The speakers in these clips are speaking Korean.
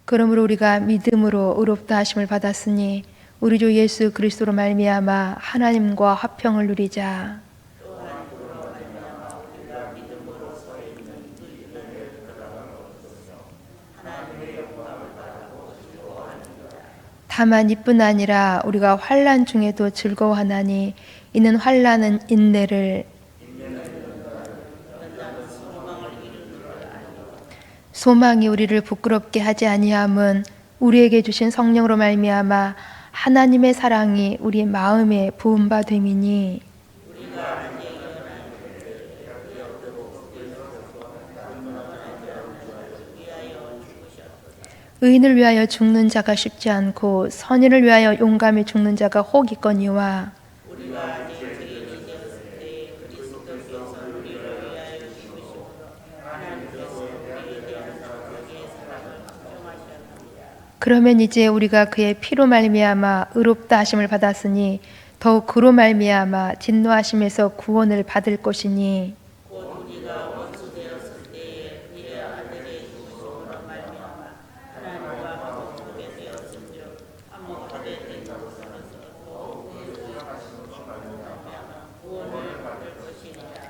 그러므로 우리가 믿음으로 의롭다 하심을 받았으니 우리 주 예수 그리스도로 말미암아 하나님과 화평을 누리자. 다만 이뿐 아니라 우리가 환난 중에도 즐거워하나니 이는 환난은 인내를, 소망이 우리를 부끄럽게 하지 아니함은 우리에게 주신 성령으로 말미암아 하나님의 사랑이 우리 마음에 부은 바 됨이니. 의인을 위하여 죽는 자가 쉽지 않고 선인을 위하여 용감히 죽는 자가 혹 있거니와, 그러면 이제 우리가 그의 피로 말미암아 의롭다 하심을 받았으니 더욱 그로 말미암아 진노하심에서 구원을 받을 것이니.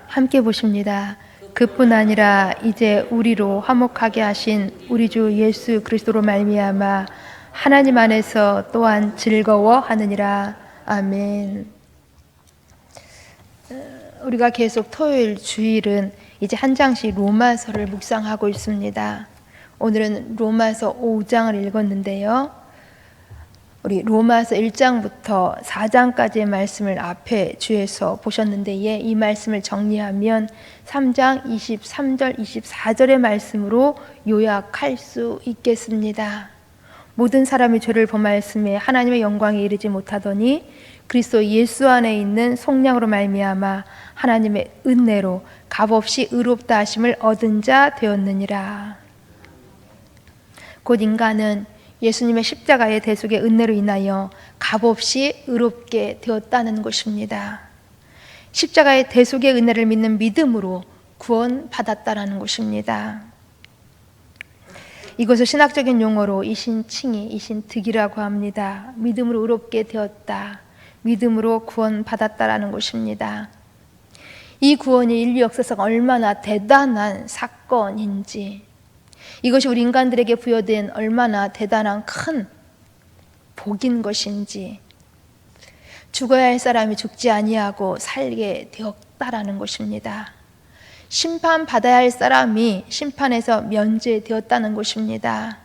함께 보십니다. 그뿐 아니라 이제 우리로 화목하게 하신 우리 주 예수 그리스도로 말미암아 하나님 안에서 또한 즐거워하느니라. 아멘. 우리가 계속 토요일 주일은 이제 한 장씩 로마서를 묵상하고 있습니다. 오늘은 로마서 5장을 읽었는데요. 우리 로마서 1장부터 4장까지의 말씀을 앞에 주에서 보셨는데, 이 말씀을 정리하면 3장 23절 24절의 말씀으로 요약할 수 있겠습니다. 모든 사람이 죄를 범하였음에 하나님의 영광에 이르지 못하더니 그리스도 예수 안에 있는 속량으로 말미암아 하나님의 은혜로 값없이 의롭다 하심을 얻은 자 되었느니라. 곧 인간은 예수님의 십자가의 대속의 은혜로 인하여 값없이 의롭게 되었다는 것입니다. 십자가의 대속의 은혜를 믿는 믿음으로 구원받았다는 것입니다. 이것을 신학적인 용어로 이신칭의, 이신득이라고 합니다. 믿음으로 의롭게 되었다, 믿음으로 구원받았다라는 것입니다. 이 구원이 인류 역사상 얼마나 대단한 사건인지, 이것이 우리 인간들에게 부여된 얼마나 대단한 큰 복인 것인지, 죽어야 할 사람이 죽지 아니하고 살게 되었다라는 것입니다. 심판받아야 할 사람이 심판에서 면제되었다는 것입니다.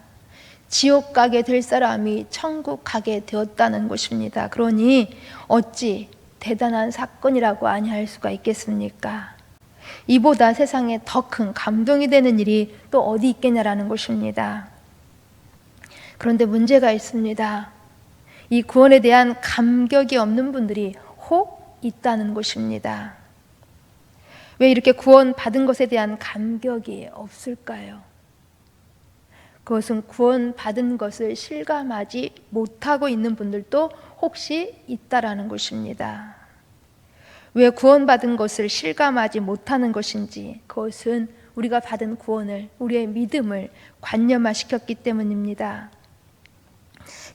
지옥 가게 될 사람이 천국 가게 되었다는 것입니다. 그러니 어찌 대단한 사건이라고 아니할 수가 있겠습니까? 이보다 세상에 더 큰 감동이 되는 일이 또 어디 있겠냐라는 것입니다. 그런데 문제가 있습니다. 이 구원에 대한 감격이 없는 분들이 혹 있다는 것입니다. 왜 이렇게 구원받은 것에 대한 감격이 없을까요? 그것은 구원받은 것을 실감하지 못하고 있는 분들도 혹시 있다라는 것입니다. 왜 구원받은 것을 실감하지 못하는 것인지, 그것은 우리가 받은 구원을, 우리의 믿음을 관념화시켰기 때문입니다.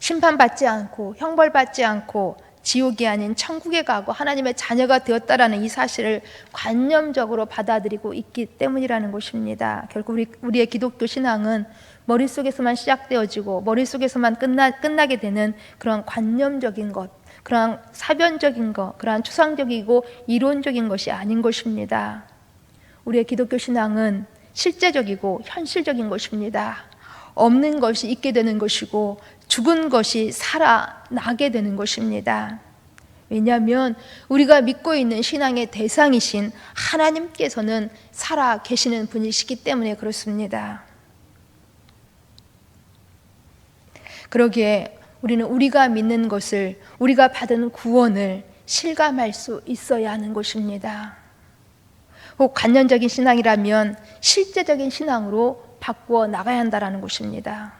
심판받지 않고 형벌받지 않고 지옥이 아닌 천국에 가고 하나님의 자녀가 되었다라는 이 사실을 관념적으로 받아들이고 있기 때문이라는 것입니다. 결국 우리의 기독교 신앙은 머릿속에서만 시작되어지고 머릿속에서만 끝나게 되는 그런 관념적인 것, 그러한 사변적인 것, 그러한 추상적이고 이론적인 것이 아닌 것입니다. 우리의 기독교 신앙은 실제적이고 현실적인 것입니다. 없는 것이 있게 되는 것이고 죽은 것이 살아나게 되는 것입니다. 왜냐하면 우리가 믿고 있는 신앙의 대상이신 하나님께서는 살아 계시는 분이시기 때문에 그렇습니다. 그러기에 우리는 우리가 믿는 것을, 우리가 받은 구원을 실감할 수 있어야 하는 것입니다. 혹 관념적인 신앙이라면 실제적인 신앙으로 바꾸어 나가야 한다는 것입니다.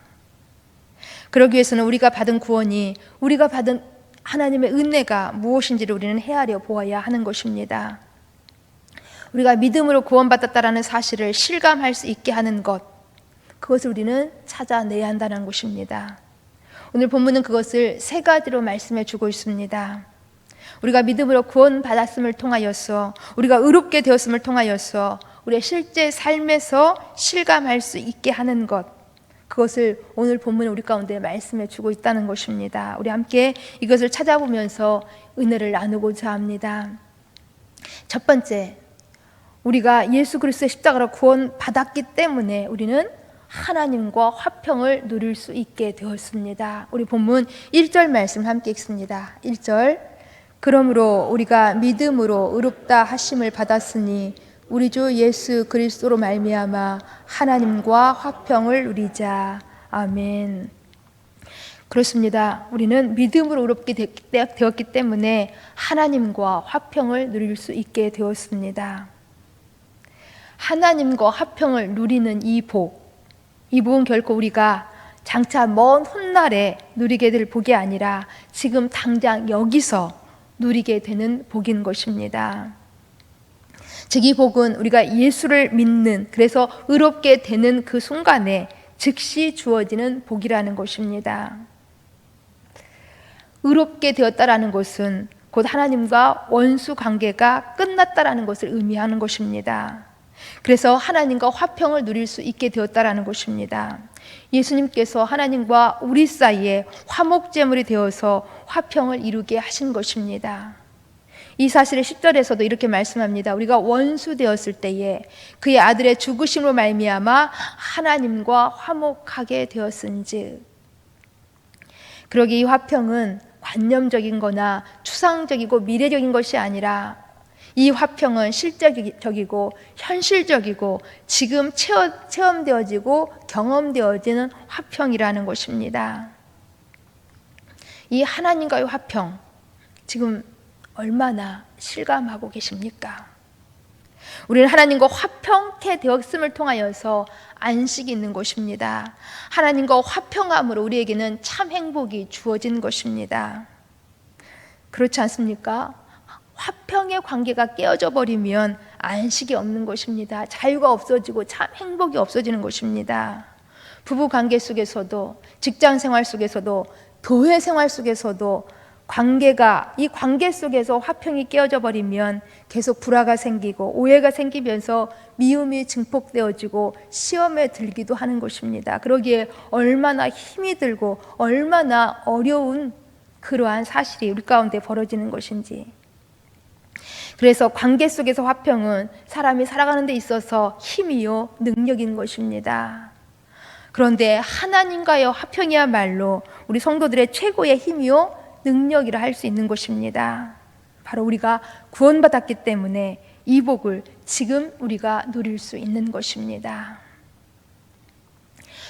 그러기 위해서는 우리가 받은 구원이, 우리가 받은 하나님의 은혜가 무엇인지를 우리는 헤아려 보아야 하는 것입니다. 우리가 믿음으로 구원받았다라는 사실을 실감할 수 있게 하는 것, 그것을 우리는 찾아내야 한다는 것입니다. 오늘 본문은 그것을 세 가지로 말씀해 주고 있습니다. 우리가 믿음으로 구원받았음을 통하여서, 우리가 의롭게 되었음을 통하여서 우리의 실제 삶에서 실감할 수 있게 하는 것, 그것을 오늘 본문은 우리 가운데 말씀해 주고 있다는 것입니다. 우리 함께 이것을 찾아보면서 은혜를 나누고자 합니다. 첫 번째, 우리가 예수 그리스도의 십자가로 구원받았기 때문에 우리는 하나님과 화평을 누릴 수 있게 되었습니다. 우리 본문 1절 말씀 함께 읽습니다. 1절, 그러므로 우리가 믿음으로 의롭다 하심을 받았으니 우리 주 예수 그리스도로 말미암아 하나님과 화평을 누리자. 아멘. 그렇습니다. 우리는 믿음으로 의롭게 되었기 때문에 하나님과 화평을 누릴 수 있게 되었습니다. 하나님과 화평을 누리는 이 복은 결코 우리가 장차 먼 훗날에 누리게 될 복이 아니라 지금 당장 여기서 누리게 되는 복인 것입니다. 즉, 이 복은 우리가 예수를 믿는, 그래서 의롭게 되는 그 순간에 즉시 주어지는 복이라는 것입니다. 의롭게 되었다라는 것은 곧 하나님과 원수 관계가 끝났다라는 것을 의미하는 것입니다. 그래서 하나님과 화평을 누릴 수 있게 되었다라는 것입니다. 예수님께서 하나님과 우리 사이에 화목제물이 되어서 화평을 이루게 하신 것입니다. 이 사실을 10절에서도 이렇게 말씀합니다. 우리가 원수 되었을 때에 그의 아들의 죽으심으로 말미암아 하나님과 화목하게 되었은즉. 그러기에 이 화평은 관념적인 거나 추상적이고 미래적인 것이 아니라 이 화평은 실제적이고 현실적이고 지금 체험되어지고 경험되어지는 화평이라는 것입니다. 이 하나님과의 화평, 지금 얼마나 실감하고 계십니까? 우리는 하나님과 화평케 되었음을 통하여서 안식이 있는 것입니다. 하나님과 화평함으로 우리에게는 참 행복이 주어진 것입니다. 그렇지 않습니까? 화평의 관계가 깨어져 버리면 안식이 없는 것입니다. 자유가 없어지고 참 행복이 없어지는 것입니다. 부부 관계 속에서도, 직장 생활 속에서도, 교회 생활 속에서도 이 관계 속에서 화평이 깨어져 버리면 계속 불화가 생기고 오해가 생기면서 미움이 증폭되어지고 시험에 들기도 하는 것입니다. 그러기에 얼마나 힘이 들고 얼마나 어려운 그러한 사실이 우리 가운데 벌어지는 것인지. 그래서 관계 속에서 화평은 사람이 살아가는 데 있어서 힘이요 능력인 것입니다. 그런데 하나님과의 화평이야말로 우리 성도들의 최고의 힘이요 능력이라 할 수 있는 것입니다. 바로 우리가 구원받았기 때문에 이 복을 지금 우리가 누릴 수 있는 것입니다.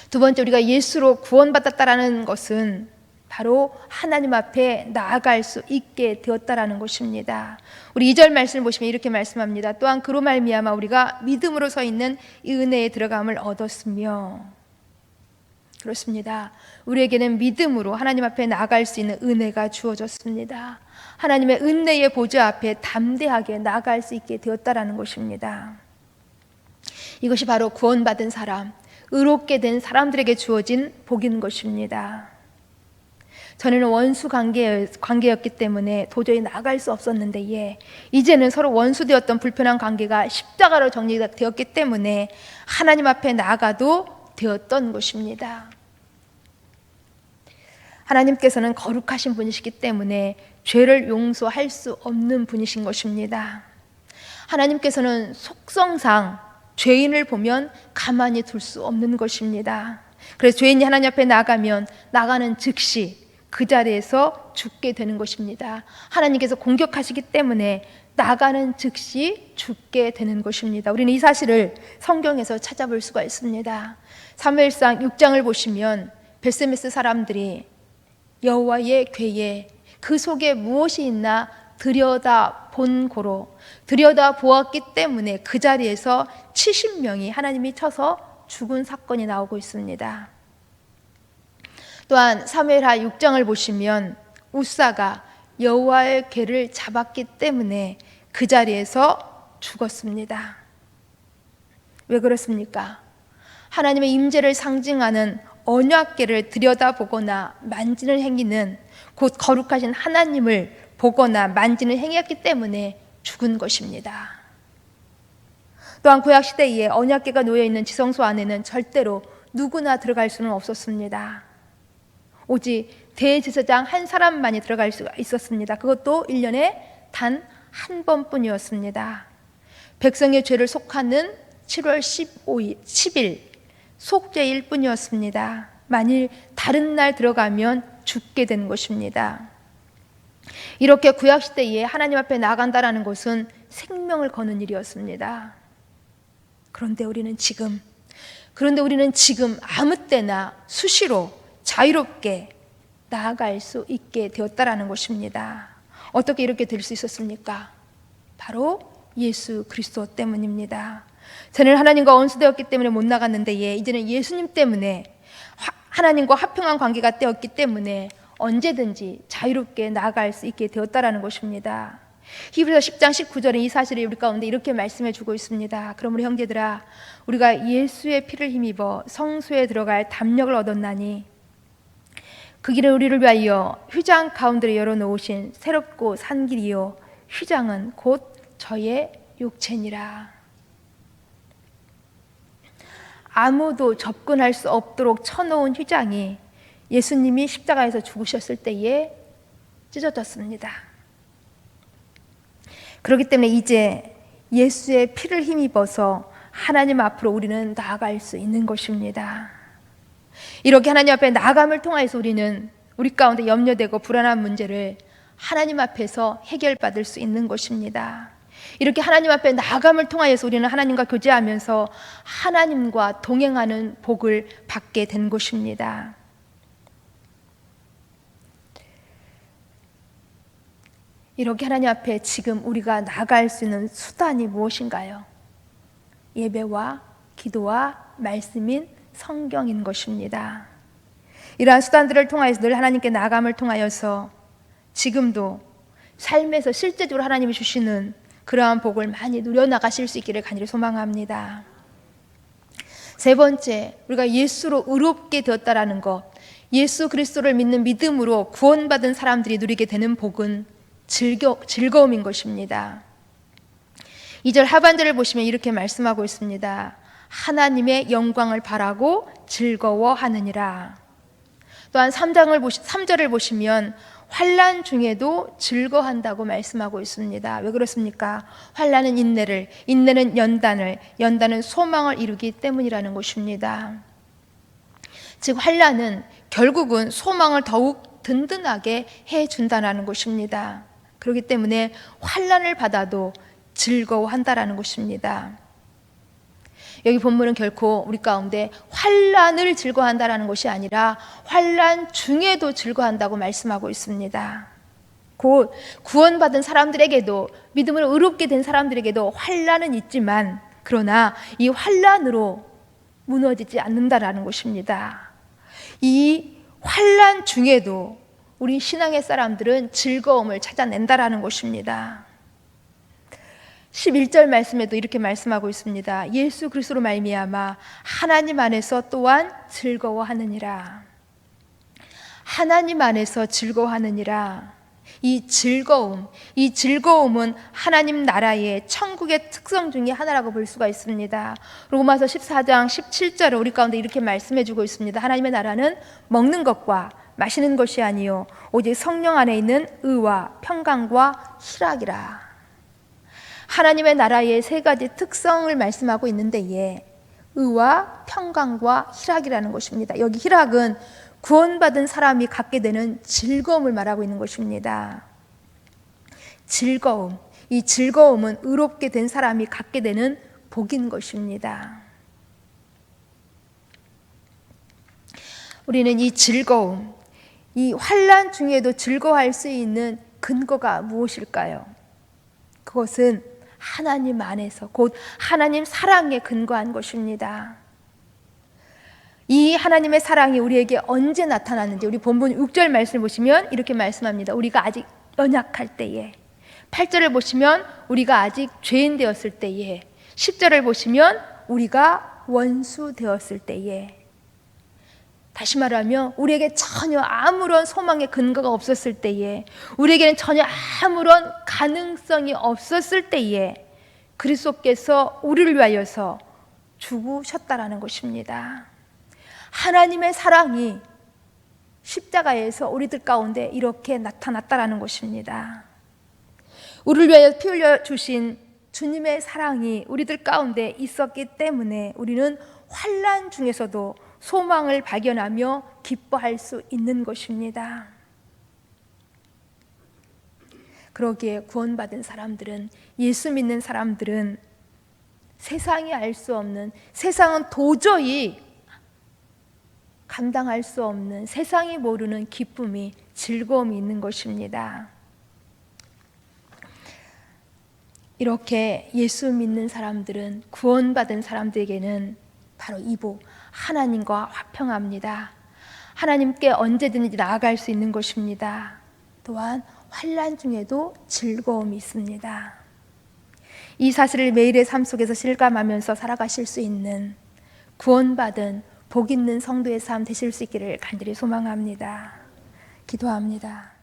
두 번째, 우리가 예수로 구원받았다라는 것은 바로 하나님 앞에 나아갈 수 있게 되었다라는 것입니다. 우리 2절 말씀을 보시면 이렇게 말씀합니다. 또한 그로 말미암아 우리가 믿음으로 서 있는 이 은혜에 들어감을 얻었으며. 그렇습니다. 우리에게는 믿음으로 하나님 앞에 나아갈 수 있는 은혜가 주어졌습니다. 하나님의 은혜의 보좌 앞에 담대하게 나아갈 수 있게 되었다라는 것입니다. 이것이 바로 구원받은 사람, 의롭게 된 사람들에게 주어진 복인 것입니다. 전에는 원수 관계였기 때문에 도저히 나아갈 수 없었는데 이제는 서로 원수되었던 불편한 관계가 십자가로 정리되었기 때문에 하나님 앞에 나아가도 되었던 것입니다. 하나님께서는 거룩하신 분이시기 때문에 죄를 용서할 수 없는 분이신 것입니다. 하나님께서는 속성상 죄인을 보면 가만히 둘 수 없는 것입니다. 그래서 죄인이 하나님 앞에 나가면 나가는 즉시 그 자리에서 죽게 되는 것입니다. 하나님께서 공격하시기 때문에 나가는 즉시 죽게 되는 것입니다. 우리는 이 사실을 성경에서 찾아볼 수가 있습니다. 사무엘상 6장을 보시면 베스메스 사람들이 여호와의 궤에 그 속에 무엇이 있나 들여다보았기 때문에 그 자리에서 70명이 하나님이 쳐서 죽은 사건이 나오고 있습니다. 또한 사무엘하 6장을 보시면 우사가 여호와의 궤를 잡았기 때문에 그 자리에서 죽었습니다. 왜 그렇습니까? 하나님의 임재를 상징하는 언약궤를 들여다보거나 만지는 행위는 곧 거룩하신 하나님을 보거나 만지는 행위였기 때문에 죽은 것입니다. 또한 구약시대에 언약궤가 놓여있는 지성소 안에는 절대로 누구나 들어갈 수는 없었습니다. 오직 대제사장 한 사람만이 들어갈 수가 있었습니다. 그것도 1년에 단 한 번뿐이었습니다. 백성의 죄를 속하는 7월 10일 속죄일 뿐이었습니다. 만일 다른 날 들어가면 죽게 된 것입니다. 이렇게 구약시대에 하나님 앞에 나간다는 것은 생명을 거는 일이었습니다. 그런데 우리는 지금 아무 때나 수시로 자유롭게 나아갈 수 있게 되었다라는 것입니다. 어떻게 이렇게 될 수 있었습니까? 바로 예수 그리스도 때문입니다. 저는 하나님과 원수되었기 때문에 못 나갔는데 이제는 예수님 때문에 하나님과 화평한 관계가 되었기 때문에 언제든지 자유롭게 나아갈 수 있게 되었다라는 것입니다. 히브리서 10장 19절에 이 사실을 우리 가운데 이렇게 말씀해 주고 있습니다. 그럼 우리 형제들아, 우리가 예수의 피를 힘입어 성소에 들어갈 담력을 얻었나니 그 길을 우리를 위하여 휘장 가운데로 열어놓으신 새롭고 산 길이요 휘장은 곧 저의 육체니라. 아무도 접근할 수 없도록 쳐놓은 휘장이 예수님이 십자가에서 죽으셨을 때에 찢어졌습니다. 그렇기 때문에 이제 예수의 피를 힘입어서 하나님 앞으로 우리는 나아갈 수 있는 것입니다. 이렇게 하나님 앞에 나아감을 통해서 우리는 우리 가운데 염려되고 불안한 문제를 하나님 앞에서 해결받을 수 있는 것입니다. 이렇게 하나님 앞에 나아감을 통하여서 우리는 하나님과 교제하면서 하나님과 동행하는 복을 받게 된 것입니다. 이렇게 하나님 앞에 지금 우리가 나아갈 수 있는 수단이 무엇인가요? 예배와 기도와 말씀인 성경인 것입니다. 이러한 수단들을 통하여서 늘 하나님께 나아감을 통하여서 지금도 삶에서 실제적으로 하나님이 주시는 그러한 복을 많이 누려나가실 수 있기를 간절히 소망합니다. 세 번째, 우리가 예수로 의롭게 되었다라는 것, 예수 그리스도를 믿는 믿음으로 구원받은 사람들이 누리게 되는 복은 즐거움인 것입니다. 2절 하반절을 보시면 이렇게 말씀하고 있습니다. 하나님의 영광을 바라고 즐거워하느니라. 또한 3절을 보시면 환난 중에도 즐거워한다고 말씀하고 있습니다. 왜 그렇습니까? 환난은 인내를, 인내는 연단을, 연단은 소망을 이루기 때문이라는 것입니다. 즉 환난은 결국은 소망을 더욱 든든하게 해준다는 것입니다. 그렇기 때문에 환난을 받아도 즐거워한다라는 것입니다. 여기 본문은 결코 우리 가운데 환난을 즐거워한다라는 것이 아니라 환난 중에도 즐거워한다고 말씀하고 있습니다. 곧 구원받은 사람들에게도, 믿음으로 의롭게 된 사람들에게도 환난은 있지만 그러나 이 환난으로 무너지지 않는다라는 것입니다. 이 환난 중에도 우리 신앙의 사람들은 즐거움을 찾아낸다라는 것입니다. 11절 말씀에도 이렇게 말씀하고 있습니다. 예수 그리스도로 말미암아 하나님 안에서 또한 즐거워하느니라. 하나님 안에서 즐거워하느니라. 이 즐거움은 하나님 나라의 천국의 특성 중에 하나라고 볼 수가 있습니다. 로마서 14장 17절을 우리 가운데 이렇게 말씀해 주고 있습니다. 하나님의 나라는 먹는 것과 마시는 것이 아니요 오직 성령 안에 있는 의와 평강과 희락이라. 하나님의 나라의 세 가지 특성을 말씀하고 있는데 의와 평강과 희락이라는 것입니다. 여기 희락은 구원받은 사람이 갖게 되는 즐거움을 말하고 있는 것입니다. 즐거움, 이 즐거움은 의롭게 된 사람이 갖게 되는 복인 것입니다. 우리는 이 즐거움, 이 환난 중에도 즐거워할 수 있는 근거가 무엇일까요? 그것은 하나님 안에서 곧 하나님 사랑에 근거한 것입니다. 이 하나님의 사랑이 우리에게 언제 나타났는지 우리 본문 6절 말씀을 보시면 이렇게 말씀합니다. 우리가 아직 연약할 때에. 8절을 보시면 우리가 아직 죄인 되었을 때에. 10절을 보시면 우리가 원수 되었을 때에, 다시 말하면 우리에게 전혀 아무런 소망의 근거가 없었을 때에, 우리에게는 전혀 아무런 가능성이 없었을 때에 그리스도께서 우리를 위하여서 죽으셨다라는 것입니다. 하나님의 사랑이 십자가에서 우리들 가운데 이렇게 나타났다라는 것입니다. 우리를 위하여 피 흘려 주신 주님의 사랑이 우리들 가운데 있었기 때문에 우리는 환난 중에서도 소망을 발견하며 기뻐할 수 있는 것입니다. 그러기에 구원받은 사람들은, 예수 믿는 사람들은 세상이 알 수 없는, 세상은 도저히 감당할 수 없는, 세상이 모르는 기쁨이, 즐거움이 있는 것입니다. 이렇게 예수 믿는 사람들은, 구원받은 사람들에게는 바로 이복, 하나님과 화평합니다. 하나님께 언제든지 나아갈 수 있는 것입니다. 또한 환난 중에도 즐거움이 있습니다. 이 사실을 매일의 삶 속에서 실감하면서 살아가실 수 있는 구원받은 복 있는 성도의 삶 되실 수 있기를 간절히 소망합니다. 기도합니다.